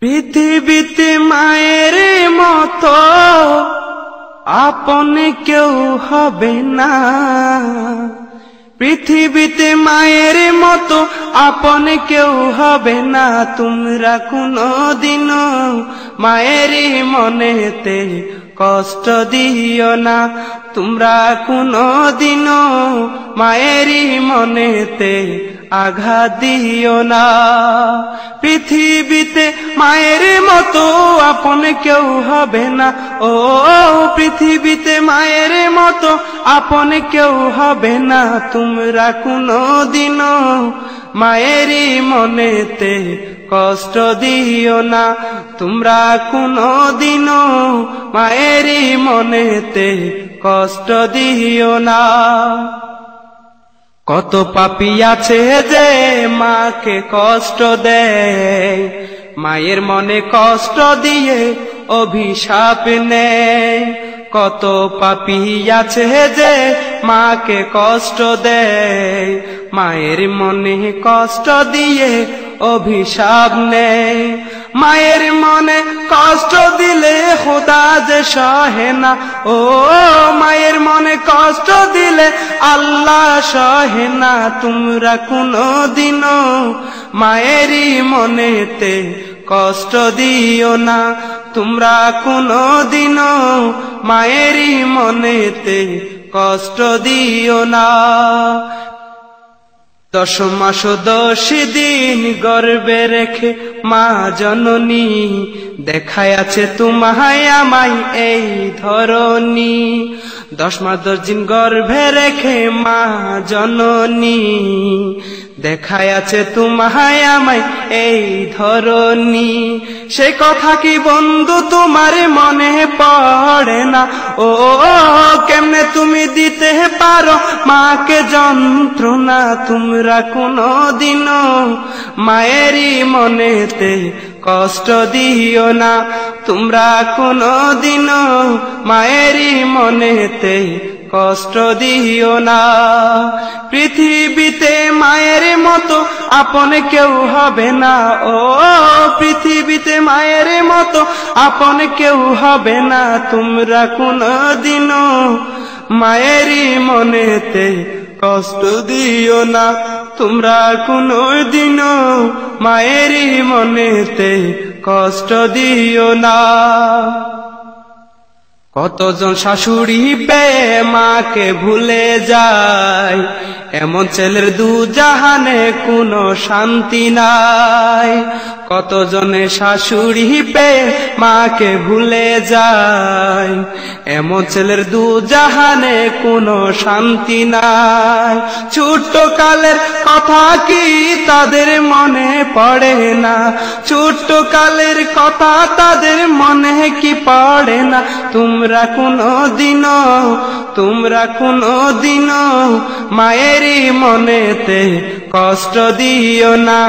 পৃথিবীতে মায়ের মতো আপন কেউ হবে না। পৃথিবীতে মায়ের মতো আপন কেউ হবে না। তোমরা কোনদিনও মায়ের মনেতে কষ্ট দিও না। তোমরা কোনদিনও মায়ের মনেতে আঘাত দিও না। পৃথিবীতে মায়ের মতো আপন কেউ হবে না। ও পৃথিবীতে মায়ের মতো আপন কেউ হবে না। তোমরা কোনদিনও মায়ের মনেতে কষ্ট দিও না। তোমরা কোনদিনও মায়ের মনেতে কষ্ট দিও না। কত পাপী আছে যে মাকে কষ্ট দেয়, মায়ের মনে কষ্ট দিয়ে অভিশাপ নেয়। কত পাপী আছে যে মাকে কষ্ট দেয়, মায়ের মনে কষ্ট দিয়ে অভিশাপ নেয়। মায়ের মনে কষ্ট দিলে খোদা যে সহে না। ও মায়ের মনে কষ্ট দিলে আল্লাহ সহে না। তোমরা কোনদিনও মায়ের মনেতে কষ্ট দিও না। তোমরা কোনদিনও মায়ের মনেতে কষ্ট দিও না। 10 মাস 10 দিন গর্ভে রেখে মা জননী দেখায় আছে তোমায় আমায় এই ধরনী। 10 মাস 10 দিন গর্ভে রেখে মা জননী দেখায় আছে তোমায় আমায় এই ধরনী। সে কথা কি বন্ধু তোমার মনে পড়ে না? ও কেমনে তুমি দিতে পারো মাকে যন্ত্রণা? তোমরা কোনদিনও মায়ের মনেতে কষ্ট দিও না। তোমরা কোনদিনও মায়ের মনেতে কষ্ট দিও না। পৃথিবীতে মায়ের মতো আপন কেউ হবে না। ও পৃথিবীতে মায়ের মতো আপন কেউ হবে না। তোমরা কোনদিনও মায়ের মনেতে কষ্ট দিও না। তোমরা কোনদিনও মায়ের মনেতে কষ্ট দিও না। কতজন শাশুড়ি পেয়ে মাকে ভুলে যায়, এমন ছেলের দুজাহানে কোনো শান্তি নাই। কতজনে শাশুড়ি পেয়ে মাকে ভুলে যায়, এমন ছেলের দুজাহানে কোনো শান্তি নাই। ছোট্ট কালের কথা কি তাদের মনে পড়ে না? ছোট্ট কালের কথা তাদের মনে কি পড়ে না? তোমরা কোনদিনও মায়ের মনেতে কষ্ট দিও না।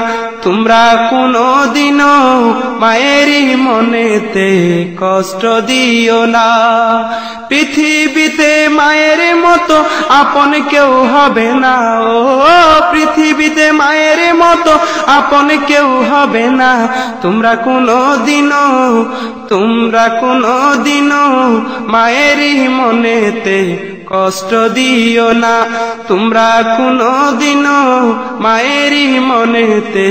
তোমরা কোনদিনও মায়ের মনেতে কষ্ট দিও না। পৃথিবীতে মায়ের মতো আপন কেউ হবে না। ও পৃথিবীতে মায়ের মতো আপন কেউ হবে না। তোমরা কোনদিনও মায়ের মনেতে কষ্ট দিও না। তোমরা কোনদিনও মায়ের মনেতে